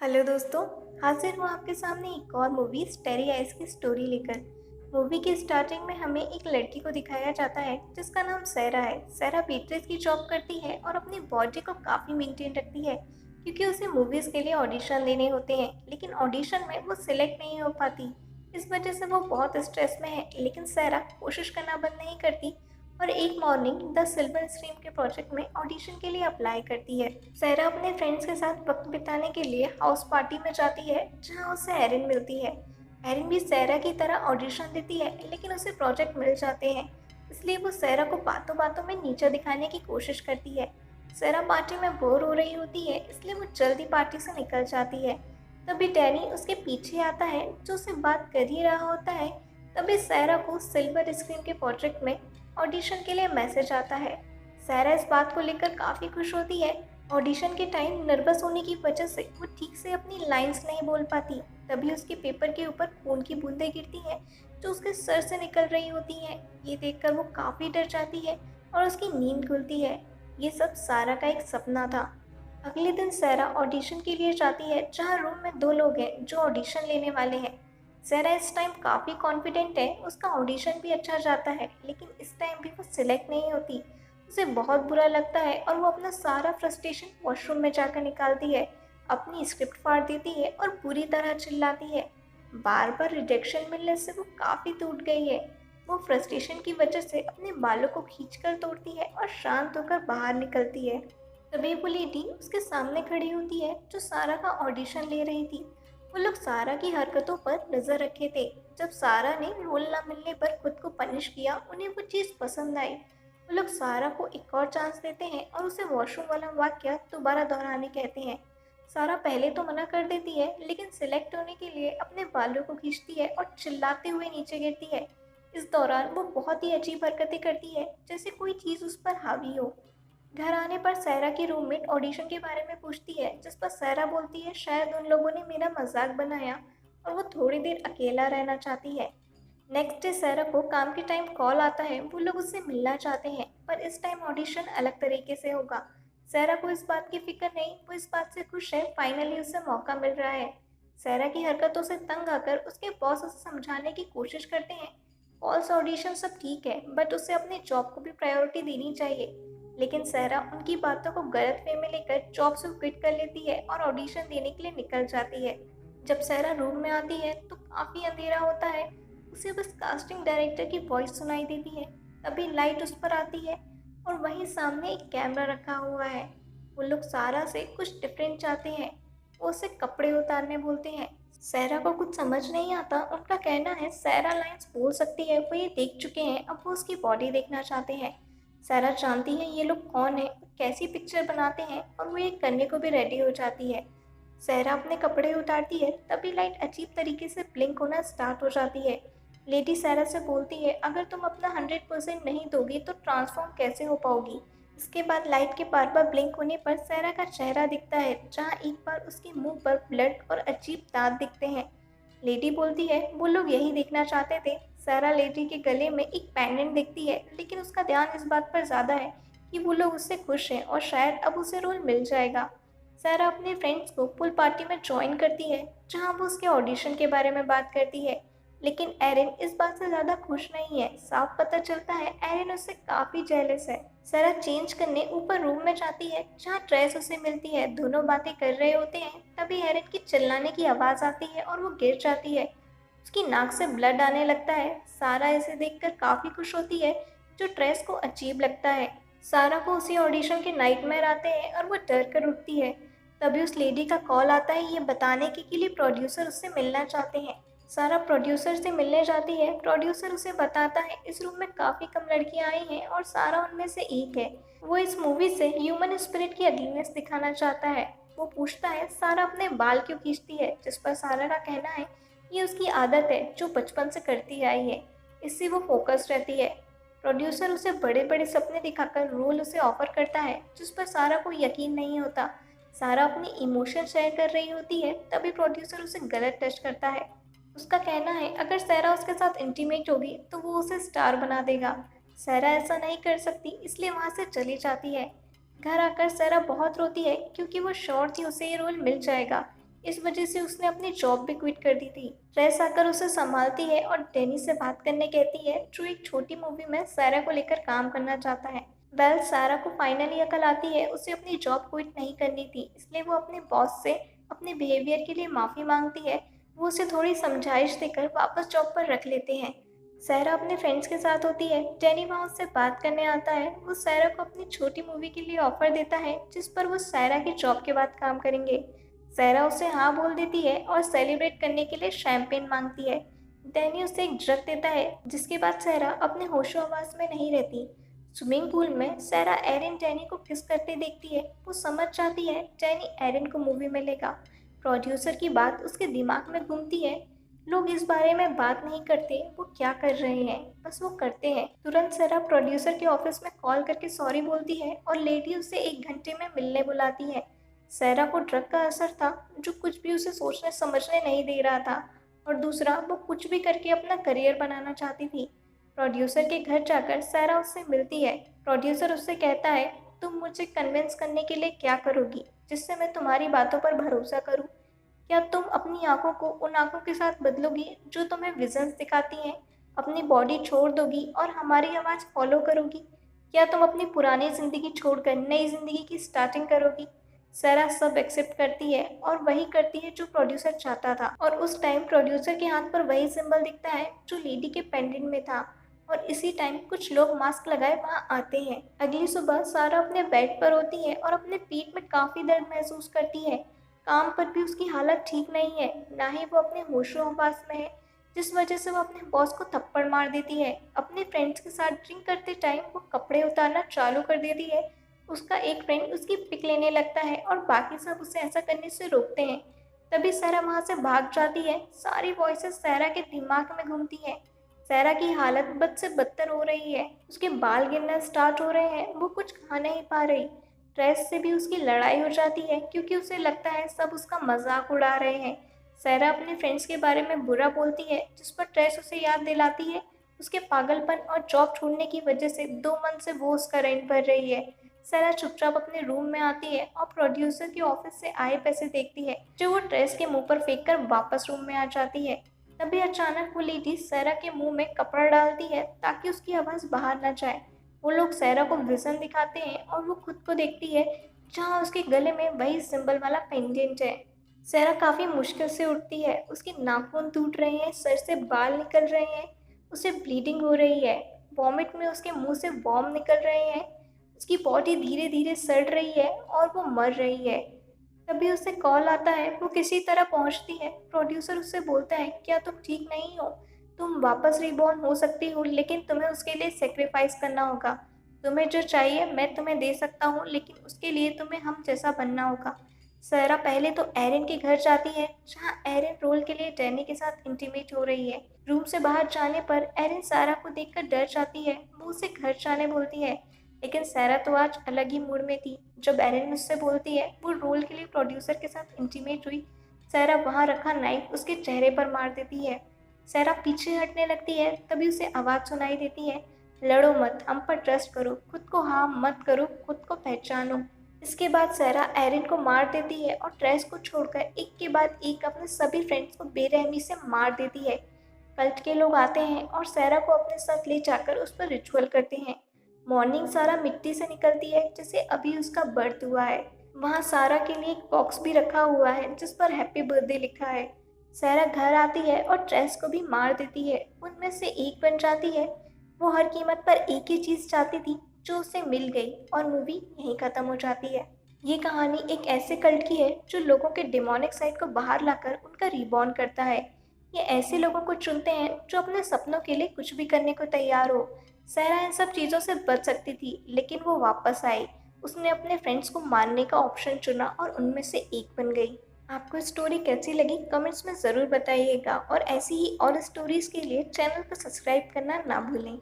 Hello दोस्तों। हाजिर हूँ आपके सामने एक और मूवी स्टेरी आइज की स्टोरी लेकर। मूवी की स्टार्टिंग में हमें एक लड़की को दिखाया जाता है जिसका नाम सैरा है। सैरा वेट्रेस की जॉब करती है और अपनी बॉडी को काफ़ी मेंटेन रखती है क्योंकि उसे मूवीज़ के लिए ऑडिशन देने होते हैं, लेकिन ऑडिशन में वो सिलेक्ट नहीं हो पाती। इस वजह से वो बहुत स्ट्रेस में है, लेकिन सैरा कोशिश करना बंद नहीं करती और एक मॉर्निंग द सिल्वर स्ट्रीम के प्रोजेक्ट में ऑडिशन के लिए अप्लाई करती है। सैरा अपने फ्रेंड्स के साथ वक्त बिताने के लिए हाउस पार्टी में जाती है जहां उसे एरिन मिलती है। एरिन भी सैरा की तरह ऑडिशन देती है, लेकिन उसे प्रोजेक्ट मिल जाते हैं, इसलिए वो सैरा को बातों बातों में नीचा दिखाने की कोशिश करती है। सैरा पार्टी में बोर हो रही होती है, इसलिए वो जल्दी पार्टी से निकल जाती है। तभी डैनी उसके पीछे आता है जो उससे बात कर ही रहा होता है। तभी सैरा को सिल्वर स्क्रीन के प्रोजेक्ट में ऑडिशन के लिए मैसेज आता है। सारा इस बात को लेकर काफ़ी खुश होती है। ऑडिशन के टाइम नर्वस होने की वजह से वो ठीक से अपनी लाइंस नहीं बोल पाती। तभी उसके पेपर के ऊपर खून की बूंदें गिरती हैं जो उसके सर से निकल रही होती हैं। ये देखकर वो काफ़ी डर जाती है और उसकी नींद खुलती है। ये सब सारा का एक सपना था। अगले दिन सारा ऑडिशन के लिए जाती है जहाँ रूम में दो लोग हैं जो ऑडिशन लेने वाले हैं। सारा इस टाइम काफ़ी कॉन्फिडेंट है, उसका ऑडिशन भी अच्छा जाता है, लेकिन इस टाइम भी वो सिलेक्ट नहीं होती। उसे बहुत बुरा लगता है और वो अपना सारा फ्रस्ट्रेशन वॉशरूम में जाकर निकालती है। अपनी स्क्रिप्ट फाड़ देती है और पूरी तरह चिल्लाती है। बार बार रिजेक्शन मिलने से वो काफ़ी टूट गई है। वो फ्रस्ट्रेशन की वजह से अपने बालों को खींचकर तोड़ती है और शांत होकर बाहर निकलती है। तभी वो लेडी उसके सामने खड़ी होती है जो सारा का ऑडिशन ले रही थी। वो लोग सारा की हरकतों पर नजर रखे थे। जब सारा ने रोल ना मिलने पर खुद को पनिश किया, उन्हें वो चीज़ पसंद आई। वो लोग सारा को एक और चांस देते हैं और उसे वॉशरूम वाला वाक्य दोबारा दोहराने कहते हैं। सारा पहले तो मना कर देती है, लेकिन सिलेक्ट होने के लिए अपने बालों को खींचती है और चिल्लाते हुए नीचे गिरती है। इस दौरान वो बहुत ही अजीब हरकतें करती है, जैसे कोई चीज़ उस पर हावी हो। घर आने पर सायरा की रूममेट ऑडिशन के बारे में पूछती है, जिस पर सायरा बोलती है शायद उन लोगों ने मेरा मजाक बनाया और वो थोड़ी देर अकेला रहना चाहती है। नेक्स्ट डे सायरा को काम के टाइम कॉल आता है, वो लोग उससे मिलना चाहते हैं, पर इस टाइम ऑडिशन अलग तरीके से होगा। सायरा को इस बात की फिक्र नहीं, वो इस बात से खुश है फाइनली उसे मौका मिल रहा है। सायरा की हरकतों से तंग आकर उसके बॉस उसे समझाने की कोशिश करते हैं। कॉल्स ऑडिशन सब ठीक है, बट उसे अपनी जॉब को भी प्रायोरिटी देनी चाहिए। लेकिन सहरा उनकी बातों को गलत वे में लेकर जॉब से क्विट कर लेती है और ऑडिशन देने के लिए निकल जाती है। जब सहरा रूम में आती है तो काफ़ी अंधेरा होता है। उसे बस कास्टिंग डायरेक्टर की वॉइस सुनाई देती है। तभी लाइट उस पर आती है और वहीं सामने एक कैमरा रखा हुआ है। वो लोग सारा से कुछ डिफरेंट चाहते हैं। वो उसे कपड़े उतारने बोलते हैं। सहरा को कुछ समझ नहीं आता। उनका कहना है सहरा लाइंस बोल सकती है, वो ये देख चुके हैं, अब वो उसकी बॉडी देखना चाहते हैं। सारा जानती है ये लोग कौन है, कैसी पिक्चर बनाते हैं, और वो ये करने को भी रेडी हो जाती है। सहरा अपने कपड़े उतारती है, तभी लाइट अजीब तरीके से ब्लिंक होना स्टार्ट हो जाती है। लेडी सहरा से बोलती है अगर तुम अपना 100% नहीं दोगी तो ट्रांसफॉर्म कैसे हो पाओगी। इसके बाद लाइट के बार बार ब्लिंक होने पर सहरा का चेहरा दिखता है, जहाँ एक बार उसके मुंह पर ब्लड और अजीब दांत दिखते हैं। लेडी बोलती है वो लोग यही देखना चाहते थे। सारा लेडी के गले में एक पेंडेंट दिखती है, लेकिन उसका ध्यान इस बात पर ज़्यादा है कि वो लोग उससे खुश हैं और शायद अब उसे रोल मिल जाएगा। सारा अपने फ्रेंड्स को पूल पार्टी में ज्वाइन करती है जहां वो उसके ऑडिशन के बारे में बात करती है, लेकिन एरिन इस बात से ज़्यादा खुश नहीं है। साफ पता चलता है एरिन उससे काफ़ी जेलस है। सारा चेंज करने ऊपर रूम में जाती है जहाँ ट्रेस उसे मिलती है। दोनों बातें कर रहे होते हैं, तभी एरिन की चिल्लाने की आवाज़ आती है और वो गिर जाती है। उसकी नाक से ब्लड आने लगता है। सारा इसे देखकर काफ़ी खुश होती है, जो ट्रेस को अजीब लगता है। सारा को उसी ऑडिशन के नाइटमेयर आते हैं और वो डर कर उठती है। तभी उस लेडी का कॉल आता है ये बताने के लिए प्रोड्यूसर उससे मिलना चाहते हैं। सारा प्रोड्यूसर से मिलने जाती है। प्रोड्यूसर उसे बताता है इस रूम में काफ़ी कम लड़कियां आई हैं और सारा उनमें से एक है। वो इस मूवी से ह्यूमन स्पिरिट की अगलीनेस दिखाना चाहता है। वो पूछता है सारा अपने बाल क्यों खींचती है, जिस पर सारा का कहना है ये उसकी आदत है जो बचपन से करती आई है, इससे वो फोकस रहती है। प्रोड्यूसर उसे बड़े बड़े सपने दिखाकर रोल उसे ऑफर करता है, जिस पर सारा को यकीन नहीं होता। सारा अपनी इमोशन शेयर कर रही होती है, तभी प्रोड्यूसर उसे गलत टच करता है। उसका कहना है अगर सारा उसके साथ इंटीमेट होगी तो वो उसे स्टार बना देगा। सारा ऐसा नहीं कर सकती, इसलिए वहाँ से चली जाती है। घर आकर सारा बहुत रोती है क्योंकि वो श्योर थी उसे ये रोल मिल जाएगा। इस वजह से उसने अपनी जॉब भी क्विट कर दी थी। ट्रेस आकर उसे संभालती है और डैनी से बात करने कहती है, जो एक छोटी मूवी में सारा को लेकर काम करना चाहता है। सारा को फाइनली अकल आती है, उसे अपनी जॉब क्विट नहीं करनी थी, इसलिए वो अपने बॉस से अपने बिहेवियर के लिए माफ़ी मांगती है। वो उसे थोड़ी समझाइश देकर वापस जॉब पर रख लेते हैं। सहरा अपने फ्रेंड्स के साथ होती है। डैनी वहाँ उससे बात करने आता है। वो सहरा को अपनी छोटी मूवी के लिए ऑफर देता है, जिस पर वो सहरा की जॉब के बाद काम करेंगे। सहरा उसे हाँ बोल देती है और सेलिब्रेट करने के लिए शैंपेन मांगती है। डैनी उसे एक ड्रग देता है, जिसके बाद सहरा अपने होशो हवास में नहीं रहती। स्विमिंग पूल में सहरा एरिन डैनी को किस करते देखती है। वो समझ जाती है डैनी एरिन को मूवी में लेगा। प्रोड्यूसर की बात उसके दिमाग में घूमती है। लोग इस बारे में बात नहीं करते वो क्या कर रहे हैं, बस वो करते हैं। तुरंत सरा प्रोड्यूसर के ऑफिस में कॉल करके सॉरी बोलती है और लेडी उसे 1 घंटे में मिलने बुलाती है। सैरा को ड्रग का असर था, जो कुछ भी उसे सोचने समझने नहीं दे रहा था, और दूसरा वो कुछ भी करके अपना करियर बनाना चाहती थी। प्रोड्यूसर के घर जाकर सैरा उससे मिलती है। प्रोड्यूसर उससे कहता है, तुम मुझे कन्विंस करने के लिए क्या करोगी जिससे मैं तुम्हारी बातों पर भरोसा करूं? क्या तुम अपनी आंखों को उन आंखों के साथ बदलोगी जो तुम्हें विजन्स दिखाती हैं? अपनी बॉडी छोड़ दोगी और हमारी आवाज़ फॉलो करोगी? क्या तुम अपनी पुरानी ज़िंदगी छोड़कर नई ज़िंदगी की स्टार्टिंग करोगी? सारा सब एक्सेप्ट करती है और वही करती है जो प्रोड्यूसर चाहता था। और उस टाइम प्रोड्यूसर के हाथ पर वही सिंबल दिखता है जो लेडी के पेंडेंट में था। और इसी टाइम कुछ लोग मास्क लगाए वहाँ आते हैं। अगली सुबह सारा अपने बेड पर होती है और अपने पीठ में काफ़ी दर्द महसूस करती है। काम पर भी उसकी हालत ठीक नहीं है, ना ही वो अपने होशो हवास में है, जिस वजह से वो अपने बॉस को थप्पड़ मार देती है। अपने फ्रेंड्स के साथ ड्रिंक करते टाइम वो कपड़े उतारना चालू कर देती है। उसका एक फ्रेंड उसकी पिक लेने लगता है और बाकी सब उसे ऐसा करने से रोकते हैं। तभी सहरा वहाँ से भाग जाती है। सारी वॉइसेस सहरा के दिमाग में घूमती है। सहरा की हालत बद से बदतर हो रही है, उसके बाल गिरना स्टार्ट हो रहे हैं, वो कुछ खा नहीं पा रही। ट्रेस से भी उसकी लड़ाई हो जाती है क्योंकि उसे लगता है सब उसका मजाक उड़ा रहे हैं। सहरा अपने फ्रेंड्स के बारे में बुरा बोलती है, जिस पर ट्रेस उसे याद दिलाती है उसके पागलपन और जॉब छोड़ने की वजह से 2 मंथ से वो उसका रेंट भर रही है। सहरा चुपचाप अपने रूम में आती है और प्रोड्यूसर के ऑफिस से आए पैसे देखती है, जो वो ट्रेस के मुंह पर फेंक कर वापस रूम में आ जाती है। तभी अचानक वो लेडी सहरा के मुंह में कपड़ा डालती है ताकि उसकी आवाज़ बाहर न जाए। वो लोग सहरा को विजन दिखाते हैं और वो खुद को देखती है, जहाँ उसके गले में वही सिंबल वाला पेंडेंट है। सहरा काफ़ी मुश्किल से उठती है, उसके नाखून टूट रहे हैं, सर से बाल निकल रहे हैं, उसे ब्लीडिंग हो रही है, वॉमिट में उसके मुंह से वॉम निकल रहे हैं, उसकी बॉडी धीरे धीरे सड़ रही है और वो मर रही है। तभी उसे कॉल आता है, वो किसी तरह पहुंचती है। प्रोड्यूसर उससे बोलता है, क्या तुम ठीक नहीं हो? तुम वापस रिबॉर्न हो सकती हो, लेकिन तुम्हें उसके लिए सेक्रीफाइस करना होगा। तुम्हें जो चाहिए मैं तुम्हें दे सकता हूँ, लेकिन उसके लिए तुम्हें हम जैसा बनना होगा। सारा पहले तो एरिन के घर जाती है, जहाँ एरिन रोल के लिए डैनी के साथ इंटीमेट हो रही है। रूम से बाहर जाने पर एरिन सारा को देखकर डर जाती है। वो उसे घर जाने बोलती है, लेकिन सारा तो आज अलग ही मूड में थी। जब एरिन उससे बोलती है वो रोल के लिए प्रोड्यूसर के साथ इंटीमेट हुई, सारा वहाँ रखा नाइफ उसके चेहरे पर मार देती है। सारा पीछे हटने लगती है, तभी उसे आवाज़ सुनाई देती है, लड़ो मत, हम पर ट्रस्ट करो, खुद को हार्म मत करो, खुद को पहचानो। इसके बाद सारा एरिन को मार देती है और ट्रेस को छोड़कर एक के बाद एक अपने सभी फ्रेंड्स को बेरहमी से मार देती है। कल्ट के लोग आते हैं और सारा को अपने साथ ले जाकर उस पर रिचुअल करते हैं। मॉर्निंग सारा मिट्टी से निकलती है जैसे अभी उसका बर्थ हुआ है। वहाँ सारा के लिए एक बॉक्स भी रखा हुआ है जिस पर हैप्पी बर्थडे लिखा है। सारा घर आती है और ट्रेस को भी मार देती है, उनमें से एक बन जाती है। वो हर कीमत पर एक ही चीज़ चाहती थी जो उसे मिल गई, और मूवी यहीं ख़त्म हो जाती है। ये कहानी एक ऐसे कल्ट की है जो लोगों के डिमोनिक साइड को बाहर लाकर उनका रिबॉर्न करता है। ये ऐसे लोगों को चुनते हैं जो अपने सपनों के लिए कुछ भी करने को तैयार हो। सहरा इन सब चीज़ों से बच सकती थी, लेकिन वो वापस आई। उसने अपने फ्रेंड्स को मारने का ऑप्शन चुना और उनमें से एक बन गई। आपको स्टोरी कैसी लगी कमेंट्स में ज़रूर बताइएगा, और ऐसी ही और स्टोरीज़ के लिए चैनल को सब्सक्राइब करना ना भूलें।